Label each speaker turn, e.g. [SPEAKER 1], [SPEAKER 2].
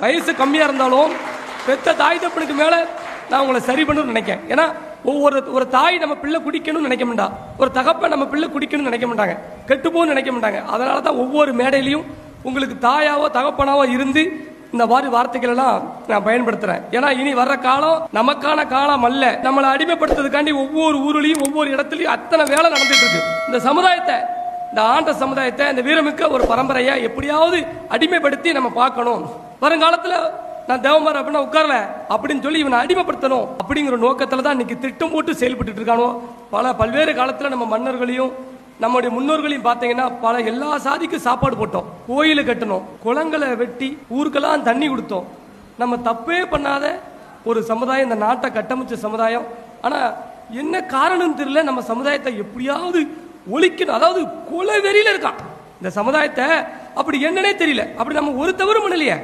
[SPEAKER 1] வயசு கம்மியாக இருந்தாலும் பெத்த தாய் தப்பனுக்கு மேலே நான் உங்களை சரி பண்ணணும்னு நினைக்கிறேன். ஏன்னா ஒரு தாய் நம்ம பிள்ளை குடிக்கணும்னு நினைக்க மாட்டா, ஒரு தகப்பன் நம்ம பிள்ளை குடிக்கணும்னு நினைக்க மாட்டாங்க, கெட்டுப்போன்னு நினைக்க மாட்டாங்க. அதனால தான் ஒவ்வொரு மேடையிலையும் உங்களுக்கு தாயாவோ தகப்பனாவோ இருந்து இந்த மாதிரி வார்த்தைகள் எல்லாம் நான் பயன்படுத்துறேன். ஏன்னா இனி வர்ற காலம் நமக்கான காலம் அல்ல. நம்மளை அடிமைப்படுத்துறதுக்காண்டி ஒவ்வொரு ஊர்லயும் ஒவ்வொரு இடத்துலயும் அத்தனை வேலை நடந்துட்டு இருக்கு. இந்த சமுதாயத்தை, இந்த ஆண்ட சமுதாயத்தை, இந்த வீரமிக்க ஒரு பரம்பரையை எப்படியாவது அடிமைப்படுத்தி நம்ம பார்க்கணும். வருங்காலத்துல நான் தேவமார் அப்படின்னா உட்காரல அப்படின்னு சொல்லி இவனை அடிமைப்படுத்தணும் அப்படிங்கிற நோக்கத்துல தான் இன்னைக்கு திட்டம் போட்டு செயல்பட்டு இருக்கானோ. பல்வேறு காலத்துல நம்ம மன்னர்களையும் நம்முடைய முன்னோர்களையும் பார்த்தீங்கன்னா எல்லா சாதிக்கும் சாப்பாடு போட்டோம், கோயிலு கட்டணும், குளங்களை வெட்டி ஊருக்கெல்லாம் தண்ணி கொடுத்தோம். நம்ம தப்பே பண்ணாத ஒரு சமுதாயம் இந்த நாட்டை கட்டமைச்ச சமுதாயம். ஆனா என்ன காரணம் தெரியல, நம்ம சமுதாயத்தை எப்படியாவது ஒழிக்கணும். அதாவது கொலை வெறியில இருக்கான் இந்த சமுதாயத்தை. அப்படி என்னன்னே தெரியல. அப்படி நம்ம ஒரு தவறு பண்ணலையே.